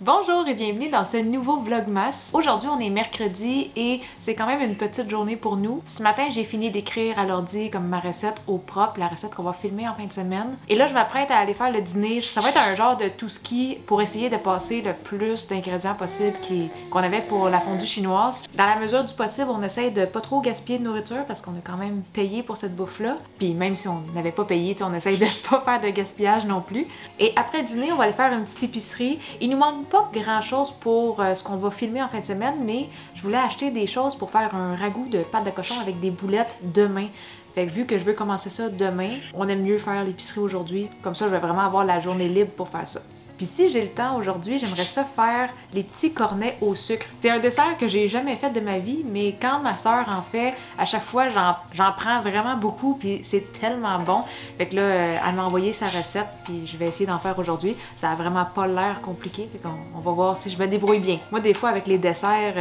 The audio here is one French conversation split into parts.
Bonjour et bienvenue dans ce nouveau Vlogmas. Aujourd'hui, on est mercredi et c'est quand même une petite journée pour nous. Ce matin, j'ai fini d'écrire à l'ordi comme ma recette au propre, la recette qu'on va filmer en fin de semaine. Et là, je m'apprête à aller faire le dîner. Ça va être un genre de tout ski pour essayer de passer le plus d'ingrédients possible qu'on avait pour la fondue chinoise. Dans la mesure du possible, on essaye de pas trop gaspiller de nourriture parce qu'on a quand même payé pour cette bouffe-là. Puis même si on n'avait pas payé, on essaye de pas faire de gaspillage non plus. Et après le dîner, on va aller faire une petite épicerie. Il nous manque pas grand chose pour ce qu'on va filmer en fin de semaine, mais je voulais acheter des choses pour faire un ragoût de pâte de cochon avec des boulettes demain. Fait que vu que je veux commencer ça demain, on aime mieux faire l'épicerie aujourd'hui. Comme ça, je vais vraiment avoir la journée libre pour faire ça. Puis si j'ai le temps aujourd'hui, j'aimerais ça faire les petits cornets au sucre. C'est un dessert que j'ai jamais fait de ma vie, mais quand ma soeur en fait, à chaque fois, j'en prends vraiment beaucoup, puis c'est tellement bon. Fait que là, elle m'a envoyé sa recette, puis je vais essayer d'en faire aujourd'hui. Ça a vraiment pas l'air compliqué, fait qu'on va voir si je me débrouille bien. Moi, des fois, avec les desserts,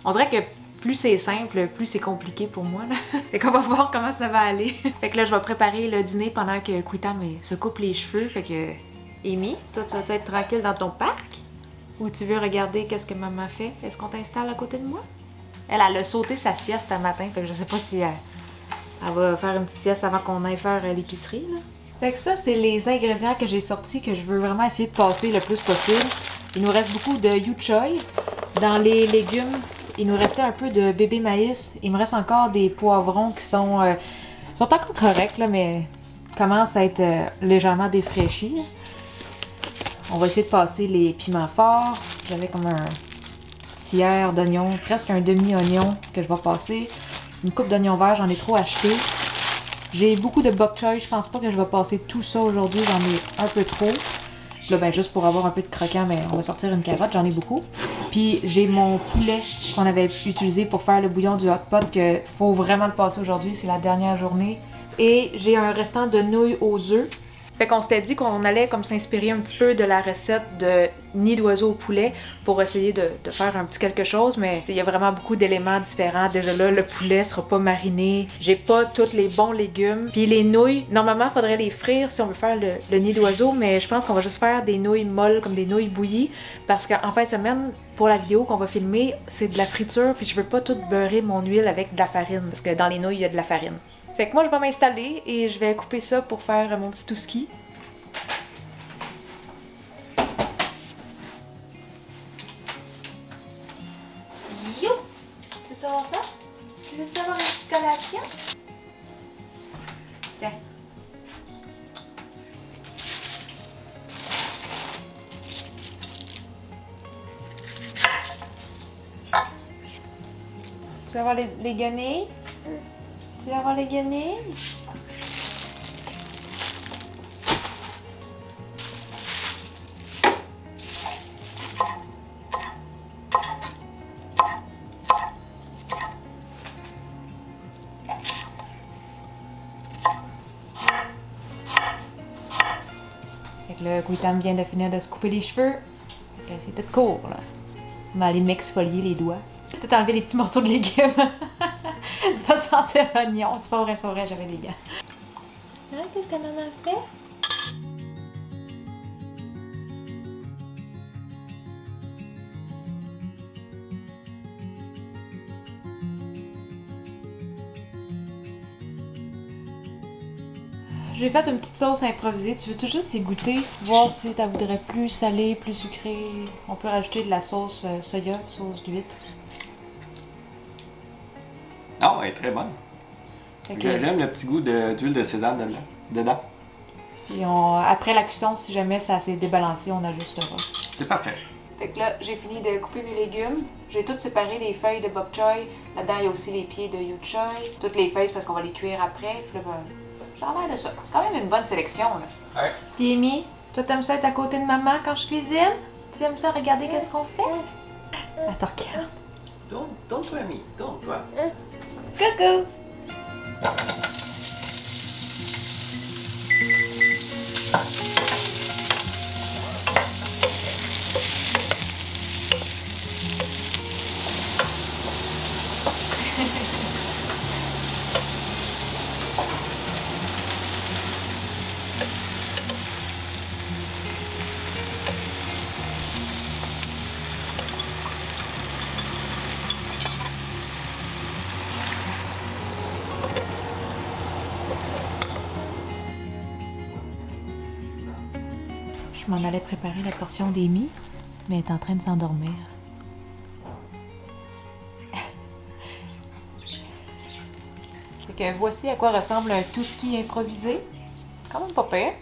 on dirait que plus c'est simple, plus c'est compliqué pour moi, là. Fait qu'on va voir comment ça va aller. Fait que là, je vais préparer le dîner pendant que Quitam se coupe les cheveux, fait que... Amy, toi, tu vas être tranquille dans ton parc? Ou tu veux regarder qu'est-ce que maman fait? Est-ce qu'on t'installe à côté de moi? Elle a sauté sa sieste un matin, fait que je sais pas si elle va faire une petite sieste avant qu'on aille faire l'épicerie, là. Fait que ça, c'est les ingrédients que j'ai sortis que je veux vraiment essayer de passer le plus possible. Il nous reste beaucoup de yu choy. Dans les légumes, il nous restait un peu de bébé maïs. Il me reste encore des poivrons qui sont encore corrects, là, mais commencent à être légèrement défraîchis, là. On va essayer de passer les piments forts. J'avais comme un tiers d'oignon, presque un demi-oignon que je vais passer. Une coupe d'oignons verts, j'en ai trop acheté. J'ai beaucoup de bok choy, je pense pas que je vais passer tout ça aujourd'hui, j'en ai un peu trop. Là, ben juste pour avoir un peu de croquant, mais on va sortir une carotte, j'en ai beaucoup. Puis j'ai mon poulet qu'on avait utilisé pour faire le bouillon du hot pot, que faut vraiment le passer aujourd'hui, c'est la dernière journée. Et j'ai un restant de nouilles aux œufs. Fait qu'on s'était dit qu'on allait comme s'inspirer un petit peu de la recette de nid d'oiseau au poulet pour essayer de faire un petit quelque chose, mais il y a vraiment beaucoup d'éléments différents. Déjà là, le poulet sera pas mariné, j'ai pas tous les bons légumes. Puis les nouilles, normalement, faudrait les frire si on veut faire le nid d'oiseau, mais je pense qu'on va juste faire des nouilles molles, comme des nouilles bouillies, parce qu'en fin de semaine, pour la vidéo qu'on va filmer, c'est de la friture, puis je veux pas tout beurrer mon huile avec de la farine, parce que dans les nouilles, il y a de la farine. Fait que moi, je vais m'installer et je vais couper ça pour faire mon petit touski. Yo! Tu veux savoir ça? Tu veux savoir une petite collation? Tiens. Tu veux avoir les guenilles? Tu vas avoir les guenilles? Fait que là, Quitam vient de finir de se couper les cheveux. C'est tout court, là. On va aller m'exfolier les doigts. Peut-être enlever les petits morceaux de légumes. Tu vas sentir l'oignon. C'est pas vrai, j'avais des gants. Hein, qu'est-ce que maman fait? J'ai fait une petite sauce improvisée. Tu veux-tu juste y goûter? Voir si tu voudrais plus salé, plus sucré. On peut rajouter de la sauce soya, sauce d'huître. Non, elle est très bonne. Okay. J'aime le petit goût d'huile de sésame dedans. Puis après la cuisson, si jamais ça s'est débalancé, on ajustera. C'est parfait. Fait que là, j'ai fini de couper mes légumes. J'ai tout séparé les feuilles de bok choy. Là-dedans, il y a aussi les pieds de yu choy. Toutes les feuilles, parce qu'on va les cuire après. Puis là, ben, ça a l'air de ça. C'est quand même une bonne sélection, là. Ouais. Puis Amy, toi, t'aimes ça être à côté de maman quand je cuisine? Tu aimes ça regarder qu'est-ce qu'on fait? Attends, regarde. Tourne-toi, Amy. Tourne-toi. Coucou! Je m'en allais préparer la portion d'Amy, mais elle est en train de s'endormir. Fait que voici à quoi ressemble un tout-ski improvisé. Quand même pas pire.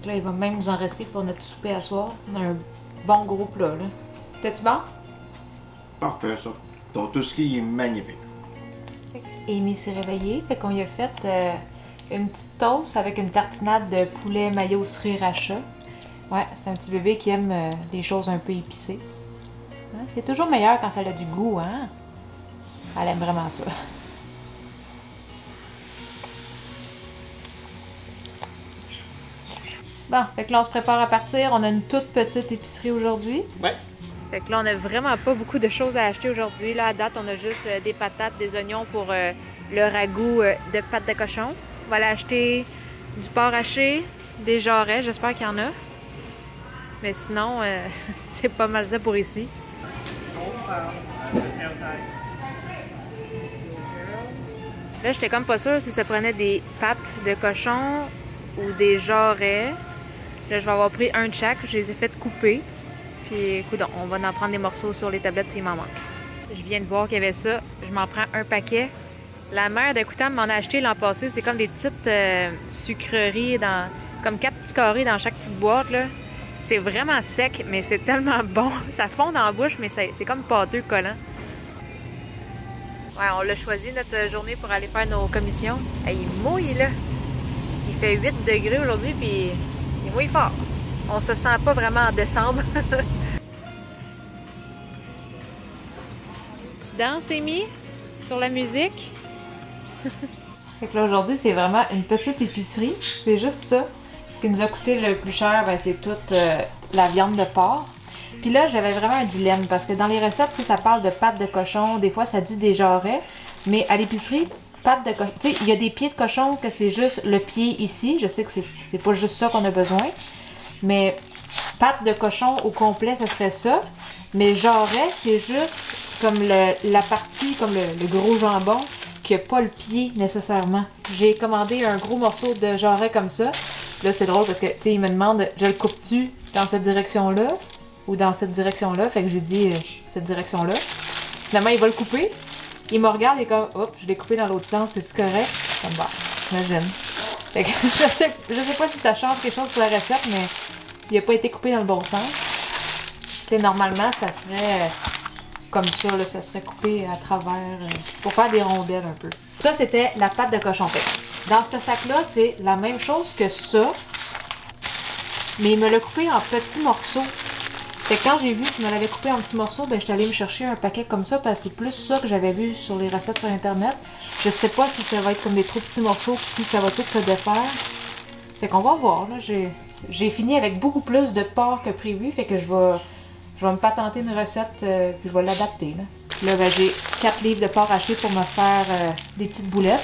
Là, il va même nous en rester pour notre souper à soir. On a un bon gros plat, là. C'était-tu bon? Parfait, ça. Ton tout ski est magnifique. Amy s'est réveillée, fait qu'on lui a fait une petite toast avec une tartinade de poulet mayo sriracha. Ouais, c'est un petit bébé qui aime les choses un peu épicées. Hein? C'est toujours meilleur quand ça a du goût, hein? Elle aime vraiment ça. Bon, fait que là on se prépare à partir. On a une toute petite épicerie aujourd'hui. Ouais. Fait que là on a vraiment pas beaucoup de choses à acheter aujourd'hui. Là à date on a juste des patates, des oignons pour le ragoût de pâte de cochon. On va aller acheter du porc haché, des jarrets, j'espère qu'il y en a. Mais sinon, c'est pas mal ça pour ici. Là, j'étais comme pas sûre si ça prenait des pattes de cochon ou des jarrets. Là, je vais avoir pris un de chaque. Je les ai fait couper. Puis, écoute, on va en prendre des morceaux sur les tablettes s'il m'en manque. Je viens de voir qu'il y avait ça. Je m'en prends un paquet. La mère d'Écoutant m'en a acheté l'an passé. C'est comme des petites sucreries, comme 4 petits carrés dans chaque petite boîte, là. C'est vraiment sec, mais c'est tellement bon. Ça fond dans la bouche, mais c'est comme pâteux, collant. Ouais, on l'a choisi notre journée pour aller faire nos commissions. Hey, il mouille, là. Il fait 8 degrés aujourd'hui, puis il mouille fort. On se sent pas vraiment en décembre. Tu danses, Amy? Sur la musique? Fait que là, aujourd'hui, c'est vraiment une petite épicerie. C'est juste ça. Ce qui nous a coûté le plus cher, ben, c'est toute la viande de porc. Puis là, j'avais vraiment un dilemme parce que dans les recettes, ça parle de pâte de cochon. Des fois, ça dit des jarrets. Mais à l'épicerie, pâte de cochon... Tu sais, il y a des pieds de cochon que c'est juste le pied ici. Je sais que c'est pas juste ça qu'on a besoin. Mais pâte de cochon au complet, ça serait ça. Mais jarret, c'est juste comme la partie, comme le gros jambon, qui n'a pas le pied nécessairement. J'ai commandé un gros morceau de jarret comme ça. Là, c'est drôle parce que, tu sais, il me demande, je le coupe-tu dans cette direction-là ou dans cette direction-là? Fait que j'ai dit cette direction-là. Finalement, il va le couper. Il me regarde, il est comme, hop, je l'ai coupé dans l'autre sens, c'est correct? Comme, bah, imagine. Fait que je sais pas si ça change quelque chose pour la recette, mais il n'a pas été coupé dans le bon sens. Tu sais, normalement, ça serait comme ça, là, ça serait coupé à travers pour faire des rondelles un peu. Ça, c'était la pâte de cochon. Dans ce sac-là, c'est la même chose que ça, mais il me l'a coupé en petits morceaux. Fait que quand j'ai vu qu'il me l'avait coupé en petits morceaux, ben, je suis allée me chercher un paquet comme ça, parce que c'est plus ça que j'avais vu sur les recettes sur Internet. Je sais pas si ça va être comme des trop petits morceaux, puis si ça va tout se défaire. Fait qu'on va voir, là. J'ai fini avec beaucoup plus de porc que prévu, fait que je vais me patenter une recette, puis je vais l'adapter, là. Là, ben, j'ai 4 livres de porc haché pour me faire des petites boulettes.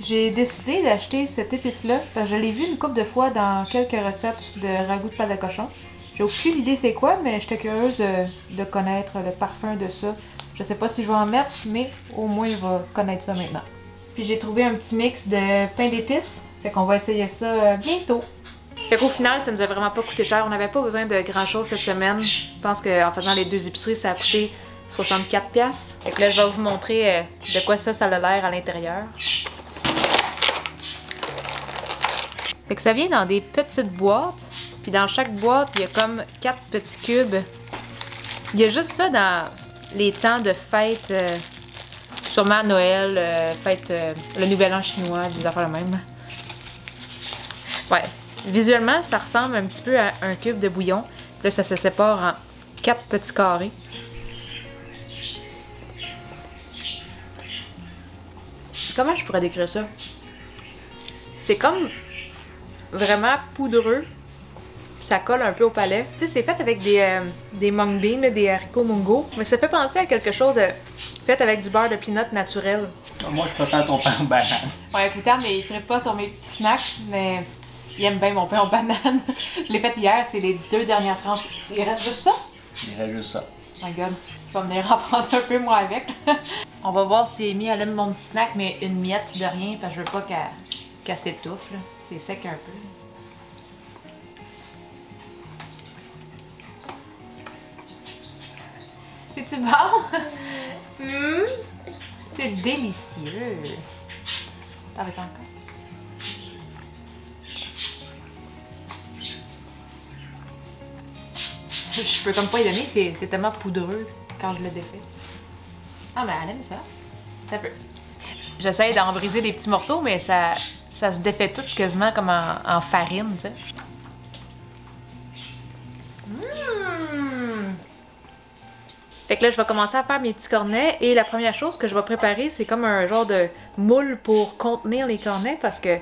J'ai décidé d'acheter cette épice-là, parce que je l'ai vu une couple de fois dans quelques recettes de ragoût de pâte de cochon. J'ai aucune idée c'est quoi, mais j'étais curieuse de connaître le parfum de ça. Je sais pas si je vais en mettre, mais au moins je vais connaître ça maintenant. Puis j'ai trouvé un petit mix de pain d'épices, fait qu'on va essayer ça bientôt. Fait qu'au final, ça nous a vraiment pas coûté cher. On n'avait pas besoin de grand chose cette semaine. Je pense qu'en faisant les 2 épiceries, ça a coûté 64$. Fait que là, je vais vous montrer de quoi ça a l'air à l'intérieur. Fait que ça vient dans des petites boîtes. Puis dans chaque boîte, il y a comme 4 petits cubes. Il y a juste ça dans les temps de fête, sûrement Noël, fête, le Nouvel An chinois, des affaires de même. Ouais, visuellement, ça ressemble un petit peu à un cube de bouillon. Puis là, ça se sépare en 4 petits carrés. Comment je pourrais décrire ça? C'est comme vraiment poudreux. Ça colle un peu au palais. Tu sais, c'est fait avec des mung beans, des haricots mungo. Mais ça fait penser à quelque chose fait avec du beurre de peanut naturel. Moi, je préfère ton pain aux bananes. Ouais, écoutez, mais il ne trippe pas sur mes petits snacks, mais il aime bien mon pain aux bananes. Je l'ai fait hier, c'est les 2 dernières tranches. Il reste juste ça? Il reste juste ça. Oh my god, je vais venir en prendre un peu moi avec. On va voir si Amy elle aime mon petit snack, mais une miette de rien, parce que je veux pas qu'elle s'étouffe. C'est sec un peu. C'est-tu bon? C'est délicieux. T'en veux-tu encore? Je peux comme pas y donner, c'est tellement poudreux quand je le défais. Ah, mais elle aime ça. Ça peut. J'essaie d'en briser des petits morceaux, mais ça se défait tout quasiment comme en farine, tu sais. Fait que là, je vais commencer à faire mes petits cornets et la première chose que je vais préparer, c'est comme un genre de moule pour contenir les cornets parce que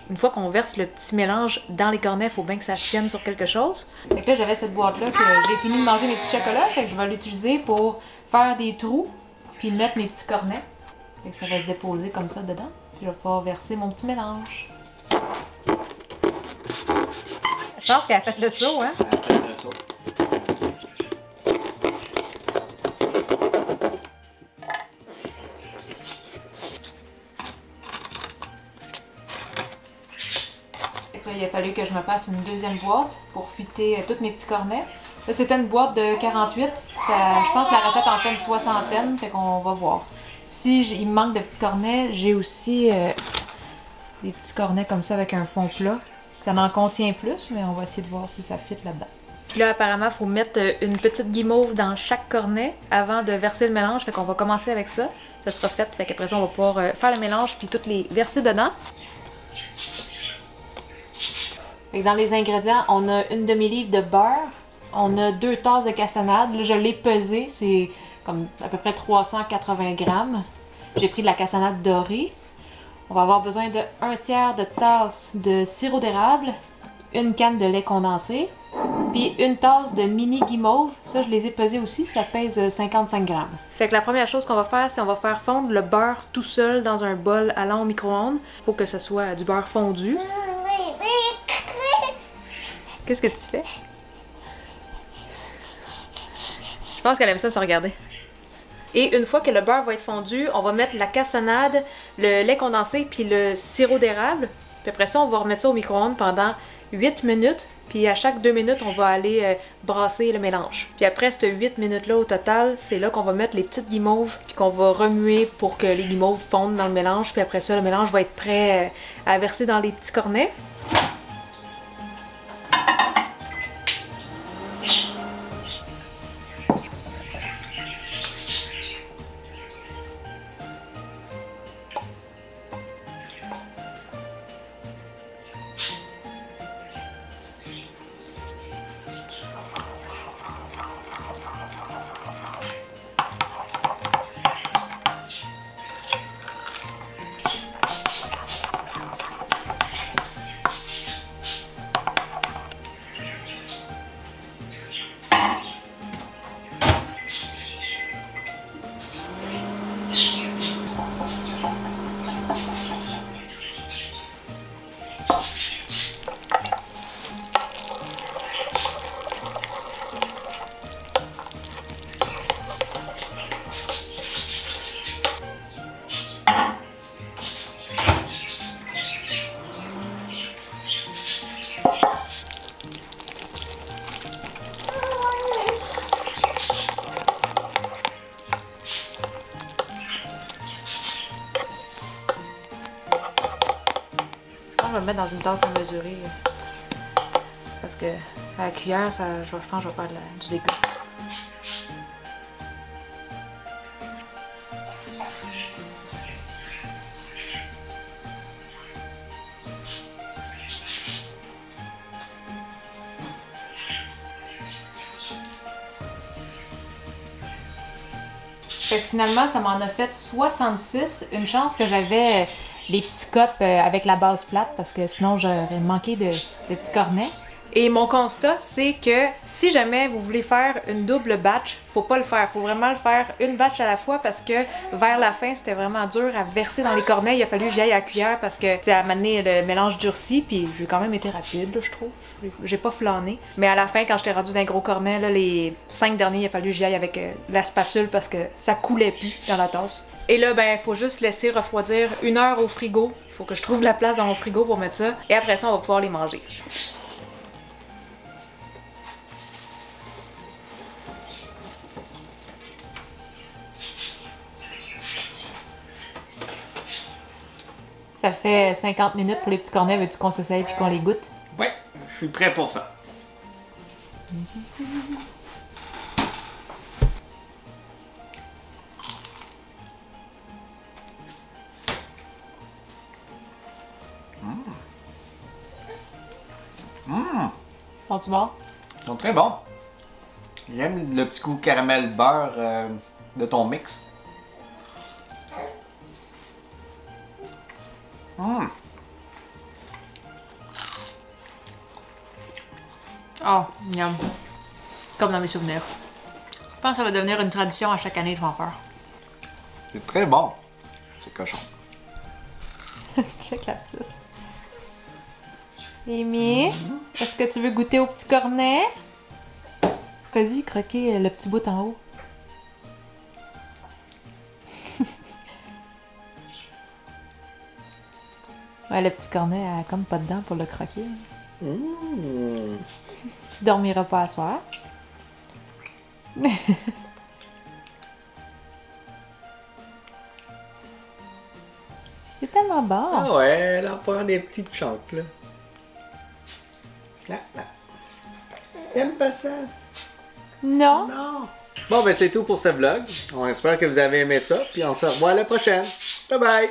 une fois qu'on verse le petit mélange dans les cornets, il faut bien que ça tienne sur quelque chose. Fait que là, j'avais cette boîte-là que j'ai fini de manger mes petits chocolats, fait que je vais l'utiliser pour faire des trous puis mettre mes petits cornets. Fait que ça va se déposer comme ça dedans. Puis je vais pouvoir verser mon petit mélange. Je pense qu'elle a fait le saut, hein? Elle a fait le saut. Là, il a fallu que je me fasse une deuxième boîte pour fitter tous mes petits cornets. Là, c'était une boîte de 48. Je pense que la recette en fait une soixantaine, fait qu'on va voir. Si il me manque de petits cornets, j'ai aussi des petits cornets comme ça avec un fond plat. Ça en contient plus, mais on va essayer de voir si ça fit là-dedans. Puis là, apparemment, il faut mettre une petite guimauve dans chaque cornet avant de verser le mélange. Fait qu'on va commencer avec ça. Ça sera fait. Fait qu'après ça, on va pouvoir faire le mélange puis toutes les verser dedans. Fait que dans les ingrédients, on a une demi-livre de beurre, on a 2 tasses de cassonade. Là, je l'ai pesé, c'est comme à peu près 380 grammes. J'ai pris de la cassonade dorée. On va avoir besoin de 1/3 de tasse de sirop d'érable, une canne de lait condensé, puis une tasse de mini guimauve. Ça, je les ai pesés aussi, ça pèse 55 grammes. Fait que la première chose qu'on va faire, c'est on va faire fondre le beurre tout seul dans un bol allant au micro-ondes. Faut que ce soit du beurre fondu. Qu'est-ce que tu fais? Je pense qu'elle aime ça se regarder. Et une fois que le beurre va être fondu, on va mettre la cassonade, le lait condensé puis le sirop d'érable. Puis après ça, on va remettre ça au micro-ondes pendant 8 minutes. Puis à chaque 2 minutes, on va aller brasser le mélange. Puis après ces 8 minutes-là au total, c'est là qu'on va mettre les petites guimauves puis qu'on va remuer pour que les guimauves fondent dans le mélange. Puis après ça, le mélange va être prêt à verser dans les petits cornets. Je vais le mettre dans une tasse à mesurer. Parce que à la cuillère, je pense que je vais faire du dégât. Fait que finalement, ça m'en a fait 66. Une chance que j'avais les petits cups avec la base plate parce que sinon j'aurais manqué de petits cornets. Et mon constat, c'est que si jamais vous voulez faire une double batch, faut pas le faire. Faut vraiment le faire une batch à la fois parce que vers la fin, c'était vraiment dur à verser dans les cornets. Il a fallu que j'aille à la cuillère parce que, tu sais, à m'amener le mélange durci, puis j'ai quand même été rapide, là, je trouve. J'ai pas flâné. Mais à la fin, quand j'étais rendu dans un gros cornet, là, les 5 derniers, il a fallu que j'y aille avec la spatule parce que ça coulait plus dans la tasse. Et là, ben, faut juste laisser refroidir 1 heure au frigo. Il faut que je trouve de la place dans mon frigo pour mettre ça. Et après ça, on va pouvoir les manger. Ça fait 50 minutes pour les petits cornets. Veux-tu qu'on s'essaye puis qu'on les goûte? Ouais, je suis prêt pour ça. Sont-tu bons? Ils sont très bons. J'aime le petit goût caramel beurre de ton mix. Oh, miam. Comme dans mes souvenirs. Je pense que ça va devenir une tradition à chaque année, je vais en faire. C'est très bon. C'est cochon. Check la petite. Amy, est-ce que tu veux goûter au petit cornet? Vas-y, croquer le petit bout en haut. Ouais, le petit cornet a comme pas de dents pour le croquer. Tu dormiras pas à soir. C'est tellement bon. Ah ouais, elle en prend des petites chunks là. T'aimes pas ça? Non. Non. Bon, ben c'est tout pour ce vlog. On espère que vous avez aimé ça, puis on se revoit à la prochaine. Bye bye!